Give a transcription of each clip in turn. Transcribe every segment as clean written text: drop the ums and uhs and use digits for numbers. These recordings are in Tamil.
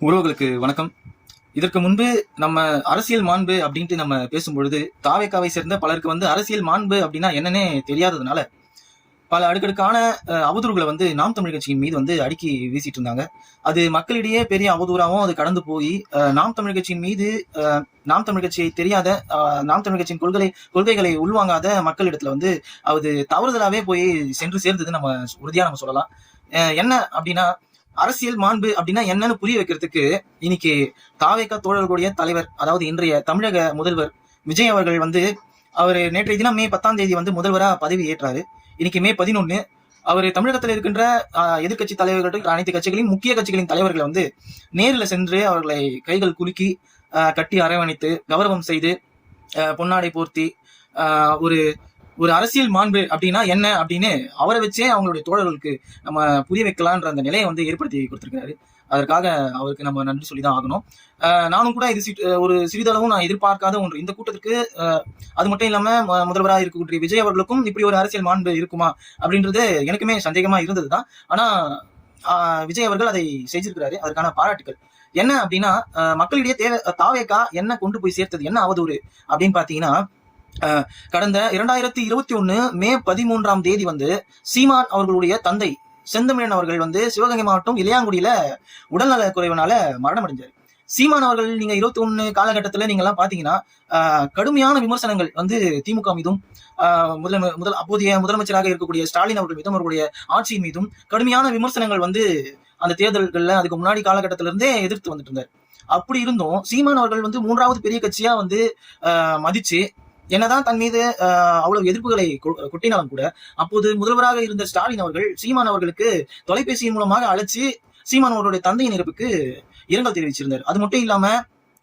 உறவுகளுக்கு வணக்கம். இதற்கு முன்பு நம்ம அரசியல் மாண்பு அப்படின்ட்டு நம்ம பேசும்பொழுது தாவேக்காவை சேர்ந்த பலருக்கு அரசியல் மாண்பு அப்படின்னா என்னன்னே தெரியாததுனால பல அடுக்கடுக்கான அவதூறுகளை நாம் தமிழ் கட்சியின் மீது அடுக்கி வீசிட்டு இருந்தாங்க. அது மக்களிடையே பெரிய அவதூறாகவும் அது கடந்து போய் நாம் தமிழ் கட்சியின் மீது நாம் தமிழ் கட்சியை தெரியாத நாம் தமிழ் கட்சியின் கொள்கைகளை உள்வாங்காத மக்களிடத்துல அது தவறுதலாவே போய் சென்று சேர்ந்தது நம்ம உறுதியா நம்ம சொல்லலாம். என்ன அப்படின்னா, அரசியல் மாண்பு அப்படின்னா என்னன்னு புரிய வைக்கிறதுக்கு இன்னைக்கு தாவேகா தோழர்களுடைய தலைவர், அதாவது இன்றைய தமிழக முதல்வர் விஜய் அவர்கள் அவர் நேற்றைய தினம் மே 10ஆம் தேதி முதல்வரா பதவி ஏற்றாரு. இன்னைக்கு மே 11. அவர் தமிழகத்தில் இருக்கின்ற எதிர்கட்சி தலைவர்கள், அனைத்து கட்சிகளின் முக்கிய கட்சிகளின் தலைவர்களை நேரில் சென்று அவர்களை கைகள் குலுக்கி கட்டி அரவணைத்து கௌரவம் செய்து பொன்னாடை போர்த்தி ஒரு ஒரு அரசியல் மாண்பு அப்படின்னா என்ன அப்படின்னு அவரை வச்சே அவங்களுடைய தோழர்களுக்கு நம்ம புரிய வைக்கலான்ற அந்த நிலையை ஏற்படுத்தி கொடுத்திருக்காரு. அதற்காக அவருக்கு நம்ம நன்றி சொல்லிதான் ஆகணும். நானும் கூட இது ஒரு சிறிதளவும் நான் எதிர்பார்க்காத ஒன்று. இந்த கூட்டத்திற்கு அது மட்டும் இல்லாம முதல்வராக இருக்கக்கூடிய விஜய் அவர்களுக்கும் இப்படி ஒரு அரசியல் மாண்பு இருக்குமா அப்படின்றது எனக்குமே சந்தேகமா இருந்ததுதான். ஆனா விஜய் அவர்கள் அதை செஞ்சிருக்கிறாரு. அதற்கான பாராட்டுகள். என்ன அப்படின்னா, மக்களிடையே தாவேகா என்ன கொண்டு போய் சேர்த்தது, என்ன அவதூறு அப்படின்னு பாத்தீங்கன்னா, கடந்த 2021 மே 13ஆம் தேதி சீமான் அவர்களுடைய தந்தை செந்தமிழன் அவர்கள் சிவகங்கை மாவட்டம் இளையாங்குடியில உடல்நல குறைவினால மரணம் அடைஞ்சாரு. சீமான் அவர்கள் நீங்க 21 காலகட்டத்துல நீங்க எல்லாம் பாத்தீங்கன்னா கடுமையான விமர்சனங்கள் திமுக மீதும் அப்போதைய முதலமைச்சராக இருக்கக்கூடிய ஸ்டாலின் அவர்கள் மீதும் அவர்களுடைய ஆட்சியின் மீதும் கடுமையான விமர்சனங்கள் அந்த தேர்தல்கள்ல அதுக்கு முன்னாடி காலகட்டத்தில இருந்தே எதிர்த்து வந்துட்டு இருந்தார். அப்படி இருந்தும் சீமான் அவர்கள் 3வது பெரிய கட்சியா மதிச்சு என்னதான் தன் மீது அவ்வளவு எதிர்ப்புகளை கொட்டினாலும் கூட அப்போது முதல்வராக இருந்த ஸ்டாலின் அவர்கள் சீமான் அவர்களுக்கு தொலைபேசியின் மூலமாக அழைச்சு சீமான் அவர்களுடைய தந்தையின் இறப்புக்கு இரங்கல் தெரிவிச்சிருந்தார். அது மட்டும் இல்லாம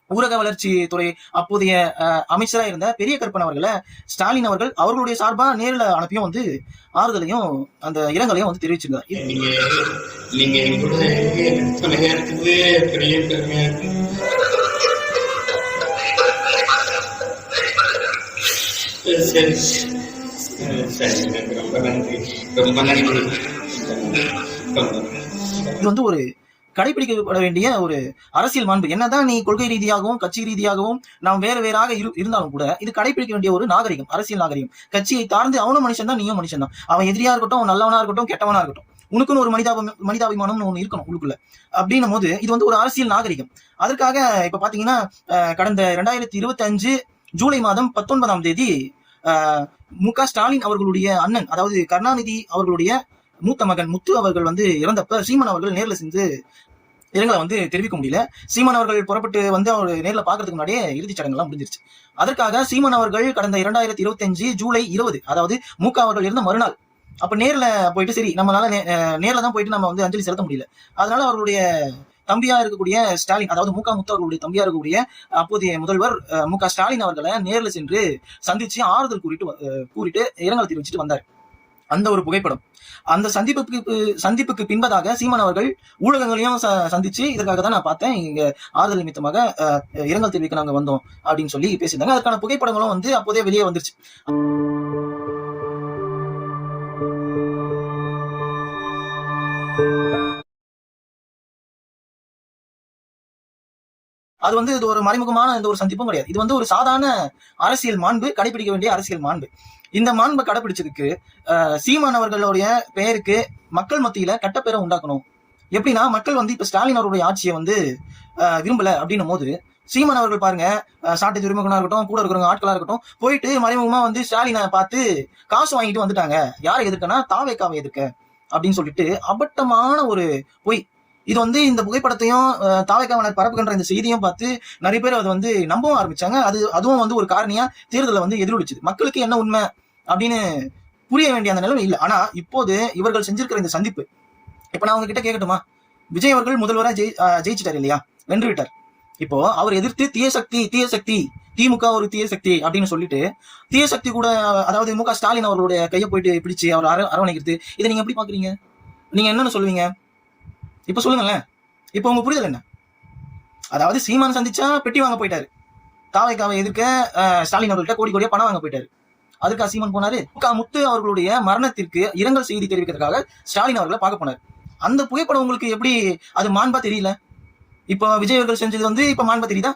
ஊரக வளர்ச்சி துறை அப்போதைய அமைச்சராக இருந்த பெரிய கருப்பன் அவர்களை ஸ்டாலின் அவர்கள் அவர்களுடைய சார்பா நேரில் அனுப்பியும் ஆறுதலையும் அந்த இரங்கலையும் தெரிவிச்சிருந்தார். சரி சரி, ரொம்ப நன்றி, ரொம்ப நன்றி. இது ஒரு கடைபிடிக்கப்பட வேண்டிய ஒரு அரசியல் மாண்பு. என்னதான் நீ கொள்கை ரீதியாகவும் கட்சி ரீதியாகவும் நாம் வேறாக இருந்தாலும் கூட இது கடைபிடிக்க வேண்டிய ஒரு நாகரிகம், அரசியல் நாகரிகம். கட்சியை தாழ்ந்து அவனும் மனுஷன் தான், நீயும் மனுஷன் தான். அவன் எதிரியா இருக்கட்டும், நல்லவனா இருக்கட்டும், கெட்டவனா இருக்கட்டும், உனக்குன்னு ஒரு மனிதாபிமானம்னு ஒண்ணு இருக்கணும் உள்ளுக்குள்ள. அப்படின்னும் போது இது ஒரு அரசியல் நாகரிகம். அதற்காக இப்ப பாத்தீங்கன்னா கடந்த 2025 ஜூலை மாதம் 19ஆம் தேதி மு.க. ஸ்டாலின் அவர்களுடைய அண்ணன், அதாவது கருணாநிதி அவர்களுடைய மூத்த மகன் முத்து அவர்கள் இறந்தப்ப சீமான் அவர்கள் நேரில் சென்று இரங்கலை தெரிவிக்க முடியல. சீமான் அவர்கள் புறப்பட்டு அவர் நேரில் பாக்குறதுக்கு முன்னாடியே இறுதிச் சடங்கெல்லாம் முடிஞ்சிருச்சு. அதற்காக சீமான் அவர்கள் கடந்த 2025 ஜூலை 20, அதாவது மு.க. அவர்கள் இருந்த மறுநாள் அப்ப நேர்ல போயிட்டு, சரி நம்மளால நேர்ல தான் போயிட்டு நம்ம அஞ்சலி செலுத்த முடியல, அதனால அவர்களுடைய தம்பியா இருக்கக்கூடிய ஸ்டாலின், அதாவது மு.க. முத்து அவர்களுடைய தம்பியா இருக்கக்கூடிய அப்போதைய முதல்வர் மு.க. ஸ்டாலின் அவர்களை நேரில் சென்று சந்திச்சு ஆறுதல் கூறிட்டு இரங்கல் தெரிவிச்சுட்டு வந்தார். அந்த ஒரு புகைப்படம், அந்த சந்திப்புக்கு பின்பதாக சீமான் அவர்கள் ஊடகங்களையும் சந்திச்சு இதற்காக தான் நான் பார்த்தேன், இங்க ஆறுதல் நிமித்தமாக இரங்கல் தெரிவிக்க நாங்க வந்தோம் அப்படின்னு சொல்லி பேசியிருந்தாங்க. அதற்கான புகைப்படங்களும் அப்போதே வெளியே வந்துருச்சு. அது இது ஒரு மறைமுகமான எந்த ஒரு சந்திப்பும் கிடையாது. இது ஒரு சாதாரண அரசியல் மாண்பு, கடைபிடிக்க வேண்டிய அரசியல் மாண்பு. இந்த மாண்பை கடைபிடிச்சதுக்கு சீமான் அவர்களுடைய பெயருக்கு மக்கள் மத்தியில கட்டப்பேரை உண்டாக்கணும். எப்படின்னா, மக்கள் இப்ப ஸ்டாலின் அவருடைய ஆட்சியை விரும்பல அப்படின்னும் போது சீமான் அவர்கள் பாருங்க, சாட்டை துறைமுகனா இருக்கட்டும், கூட இருக்கிறவங்க ஆட்களா இருக்கட்டும், போயிட்டு மறைமுகமா ஸ்டாலினை பார்த்து காசு வாங்கிட்டு வந்துட்டாங்க. யாரை எதிர்க்கனா தாவேக்காவை எதிர்க்க அப்படின்னு சொல்லிட்டு அபட்டமான ஒரு பொய். இது இந்த புகைப்படத்தையும் தாவேக்காவினர் பரப்புகின்ற இந்த செய்தியும் பார்த்து நிறைய பேர் அதை நம்பவும் ஆரம்பிச்சாங்க. அதுவும் ஒரு காரணியா தேர்தலை எதிரொலிச்சுது. மக்களுக்கு என்ன உண்மை அப்படின்னு புரிய வேண்டிய அந்த நிலைமை இல்லை. ஆனா இப்போது இவர்கள் செஞ்சிருக்கிற இந்த சந்திப்பு, இப்ப நான் உங்ககிட்ட கேட்கட்டுமா? விஜய் அவர்கள் முதல்வராக ஜெயிச்சிட்டார் இல்லையா, வென்று விட்டார். இப்போ அவர் எதிர்த்து தீய சக்தி திமுக ஒரு தீய சக்தி அப்படின்னு சொல்லிட்டு தீய சக்தி கூட, அதாவது மு.க. ஸ்டாலின் அவர்களுடைய கையை போயிட்டு பிடிச்சு அவர் அரவணைக்கிறது, இதை நீங்க எப்படி பாக்குறீங்க? நீங்க என்னன்னு சொல்லுவீங்க? இப்ப சொல்லுங்களேன். இப்ப உங்க புரிதல் என்ன? அதாவது சீமான் சந்திச்சா பெட்டி வாங்க போயிட்டாரு, தாவேக்காவை எதிர்க்க ஸ்டாலின் அவர்கள்ட்ட கோடியா பணம் வாங்க போயிட்டாரு. அதுக்கா சீமான் போனாரு? முத்து அவர்களுடைய மரணத்திற்கு இரங்கல் செய்தி தெரிவிக்கிறதுக்காக ஸ்டாலின் அவர்களை பார்க்க போனார். அந்த புகைப்படம் உங்களுக்கு எப்படி அது மாண்பா தெரியல? இப்போ விஜய் அவர்கள் செஞ்சது வந்து இப்ப மாண்பு தெரியுதா?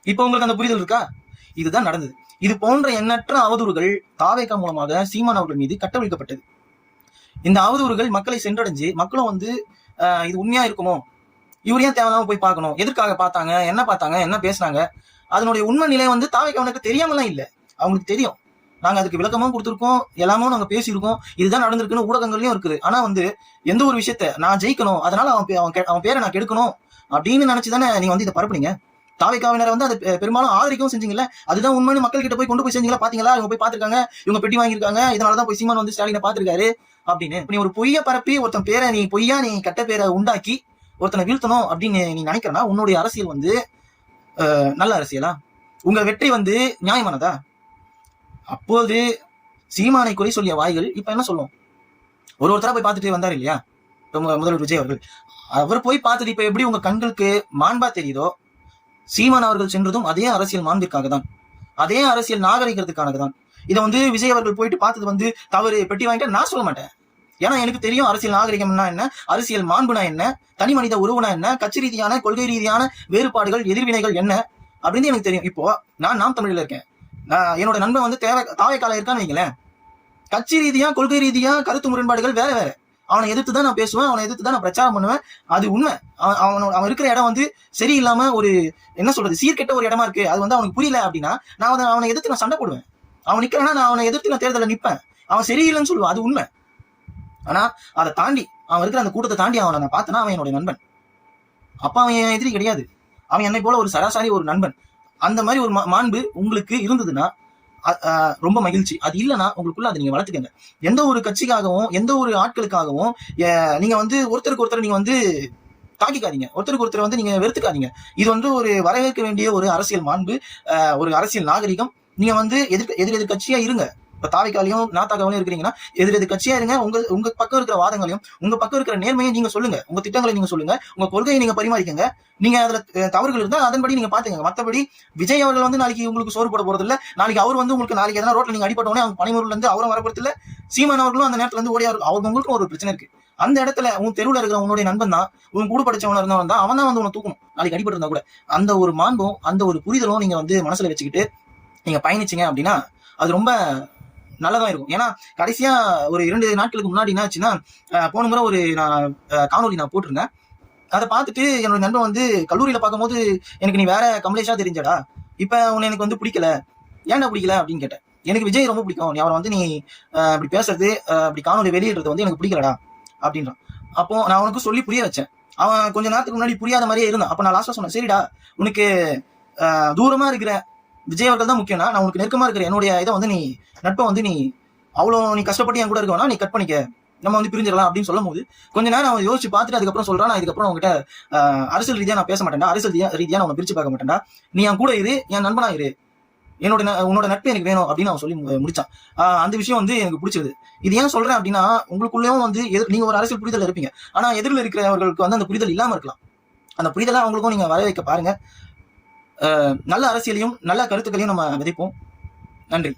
இப்போ உங்களுக்கு அந்த புரிதல் இருக்கா? இதுதான் நடந்தது. இது போன்ற எண்ணற்ற அவதூறுகள் தாவேகா மூலமாக சீமான் அவர்கள் மீது கட்டவிழ்க்கப்பட்டது. இந்த அவதூறுகள் மக்களை சென்றடைஞ்சு மக்களும் வந்து இது உண்மையா இருக்குமோ, இவர் ஏன் தேவையில்லாம போய் பார்க்கணும், எதற்காக பார்த்தாங்க, என்ன பேசினாங்க, அதனுடைய உண்மை நிலை வந்து தாவேகாவுக்கு தெரியாமலாம் இல்லை, அவங்களுக்கு தெரியும். நாங்க அதுக்கு விளக்கமும் கொடுத்துருக்கோம், எல்லாமும் நாங்க பேசியிருக்கோம், இதுதான் நடந்திருக்குன்னு ஊடகங்கள்லயும் இருக்குது. ஆனா வந்து எந்த ஒரு விஷயத்த நான் ஜெயிக்கணும், அதனால அவன் பேரை நான் கெடுக்கணும் அப்படின்னு நினைச்சுதானே நீங்க வந்து இதை பரப்புனீங்க. தாவேகாவினரை வந்து அது பெரும்பாலும் ஆதரிக்கவும் செஞ்சீங்கல்ல, அதுதான் உண்மைன்னு மக்கள் கிட்ட போய் கொண்டு போய் செஞ்சீங்களா? பாத்தீங்களா, இவங்க போய் பாத்துருக்காங்க, இவங்க பெட்டி வாங்கியிருக்காங்க, இதனாலதான் போய் சீமான் வந்து ஸ்டாலினை பாத்துருக்காரு அப்படின்னு. நீ ஒரு பொய்ய பரப்பி ஒருத்தன் பேரை நீ பொய்யா நீ கெட்ட பேரை உண்டாக்கி ஒருத்தனை வீழ்த்தணும் அப்படின்னு நீ நினைக்கிறனா உன்னுடைய அரசியல் வந்து நல்ல அரசியலா? உங்க வெற்றி வந்து நியாயமானதா? அப்போது சீமானை குறை சொல்லிய வாய்கள் இப்ப என்ன சொல்லும்? ஒருத்தரா போய் பார்த்துட்டு வந்தாரு இல்லையா முதல்வர் விஜய் அவர்கள், அவர் போய் பார்த்தது இப்ப எப்படி உங்க கண்களுக்கு மாண்பா தெரியுதோ, சீமான் அவர்கள் சென்றதும் அதே அரசியல் மாண்பிற்காக தான், அதே அரசியல் நாகரிகத்துக்கானது தான். இதை வந்து விஜய் அவர்கள் போயிட்டு பார்த்தது வந்து தவறு, பெட்டி வாங்கிட்டு நான் சொல்ல மாட்டேன். ஏன்னா எனக்கு தெரியும் அரசியல் நாகரிகம்னா என்ன, அரசியல் மாண்புனா என்ன, தனி மனித உறவுனா என்ன, கட்சி ரீதியான கொள்கை ரீதியான வேறுபாடுகள் எதிர்வினைகள் என்ன அப்படின்னு எனக்கு தெரியும். இப்போ நான் நாம் தமிழில் இருக்கேன், என்னோட நண்பன் வந்து தாவேக்கால இருக்கான்னு வைங்களேன், கட்சி ரீதியா கொள்கை ரீதியா கருத்து முரண்பாடுகள் வேற வேற, அவனை எதிர்த்து தான் நான் பேசுவேன், அவனை எதிர்த்து தான் நான் பிரச்சாரம் பண்ணுவேன், அது உண்மை. அவன் இருக்கிற இடம் வந்து சரியில்லாம ஒரு என்ன சொல்றது சீர்கெட்ட ஒரு இடமா இருக்கு, அது வந்து அவனுக்கு புரியல அப்படின்னா நான் அவனை எதிர்த்து நான் சண்டை போடுவேன். அவன் நிக்கிறானா நான் அவனை எதிர்த்து நான் தேர்தலில் நிற்பேன், அவன் சரியில்லைன்னு சொல்லுவான், அது உண்மை. ஆனா அதை தாண்டி அவன் இருக்கிற அந்த கூட்டத்தை தாண்டி அவனை நான் பார்த்தேன்னா அவன் என்னுடைய நண்பன். அப்ப அவன் என் எதிரி கிடையாது, அவன் என்னை போல ஒரு சராசரி ஒரு நண்பன். அந்த மாதிரி ஒரு மாண்பு உங்களுக்கு இருந்ததுன்னா ரொம்ப மகிழ்ச்சி. அது இல்லைன்னா உங்களுக்குள்ள அதை நீங்க வளர்த்துக்கங்க. எந்த ஒரு கட்சிக்காகவும் எந்த ஒரு ஆட்களுக்காகவும் நீங்க வந்து ஒருத்தருக்கு ஒருத்தர் நீங்க வந்து தாக்கிக்காதீங்க, ஒருத்தருக்கு ஒருத்தர் வந்து நீங்க வெறுத்துக்காதீங்க. இது வந்து ஒரு வரவேற்க வேண்டிய ஒரு அரசியல் மாண்பு, ஒரு அரசியல் நாகரிகம். நீங்க வந்து எதிர் கட்சியா இருங்க. இப்ப தாவேக்காலையும் நாத்தாக்காவிலும் இருக்கிறீங்கன்னா எதிர் கட்சியா இருங்க. உங்க பக்கம் இருக்கிற வாதங்களையும் உங்க பக்கம் இருக்கிற நேர்மையை நீங்க சொல்லுங்க, உங்க திட்டங்களை நீங்க சொல்லுங்க, உங்க கொள்கையை நீங்க பரிமாறிக்கங்க. நீங்க அதுல தவறுகள் இருந்தா அதன்படி நீங்க பாத்துங்க. மத்தபடி விஜய் அவர்கள் வந்து நாளைக்கு உங்களுக்கு சோறு போட போறது இல்ல, நாளைக்கு அவர் வந்து உங்களுக்கு நாளைக்கு எதனா ரோட்ல நீங்க அடிப்பட்டோடனே அவங்க பனிமூர்ல இருந்து அவரும் வரப்படுறது இல்ல, சீமான் அவர்களும் அந்த நேரத்துல இருந்து ஓடியா அவங்க உங்களுக்கு ஒரு பிரச்சனை இருக்கு. அந்த இடத்துல உன் தெருவில் இருக்கிற உன்னுடைய நண்பன் தான், உன் கூட படிச்சவன இருந்தவன் தான், அவன் தான் வந்து உன்னை தூக்கணும் நாளைக்கு அடிபட்டு இருந்தா கூட. அந்த ஒரு மாண்பும் அந்த ஒரு புரிதலும் நீங்க வந்து மனசுல வச்சுக்கிட்டு நீங்க பயணிச்சீங்க அப்படின்னா அது ரொம்ப நல்லதா இருக்கும். ஏன்னா கடைசியா ஒரு 2 நாட்களுக்கு முன்னாடி என்ன ஆச்சுன்னா, போன முறை ஒரு காணொலி நான் போட்டிருந்தேன். அதை பார்த்துட்டு என்னோட நண்பன் வந்து கல்லூரியில பார்க்கும்போது எனக்கு நீ வேற கமலேஷா தெரிஞ்சடா, இப்ப உன்னை எனக்கு வந்து பிடிக்கல, ஏன்டா பிடிக்கல அப்படின்னு கேட்டேன். எனக்கு விஜய் ரொம்ப பிடிக்கும், அவரை வந்து நீ இப்படி பேசுறது அப்படி காணொலி வெளியிடுறது வந்து எனக்கு பிடிக்கலடா அப்படின்றான். அப்போ நான் அவனுக்கு சொல்லி புரிய வச்சேன். அவன் கொஞ்ச நேரத்துக்கு முன்னாடி புரியாத மாதிரியே இருந்தான். அப்ப நான் லாஸ்டா சொன்னேன், சரிடா உனக்கு தூரமா இருக்கிற விஜய் அவர்கள் தான் முக்கியம்னா, நான் உனக்கு நெருக்கமா இருக்கிற என்னுடைய இதை வந்து நீ நட்பை வந்து நீ அவ்வளோ நீ கஷ்டப்பட்டு என் கூட இருக்கவனா நீ கட் பண்ணிக்க, நம்ம வந்து பிரிஞ்சிடலாம் அப்படின்னு சொல்லும் போது கொஞ்ச நேரம் அவன் யோசிச்சு பார்த்துட்டு அதுக்கப்புறம் சொல்றான், நான் இதுக்கப்புறம் உங்ககிட்ட அரசியல் ரீதியா நான் பேச மாட்டேன்டா, அரசியல் ரீதியா நான் பிரிச்சு பார்க்க மாட்டேன்டா, நீ என் கூட இரு, என் நண்பனா இரு, உன்னோட நட்பு எனக்கு வேணும் அப்படின்னு அவன் சொல்லி முடிச்சான். அந்த விஷயம் வந்து எனக்கு பிடிச்சிருது. இது ஏன் சொல்றேன் அப்படின்னா, உங்களுக்குள்ளேயும் வந்து நீங்க ஒரு அரசியல் புரிதல் இருப்பீங்க, ஆனா எதிரில் இருக்கிறவர்களுக்கு வந்து அந்த புரிதல் இல்லாம இருக்கலாம். அந்த புரிதலை அவங்களுக்கும் நீங்க வர வைக்க பாருங்க. நல்ல அரசியலையும் நல்ல கருத்துக்களையும் நம்ம விதைப்போம். நன்றி.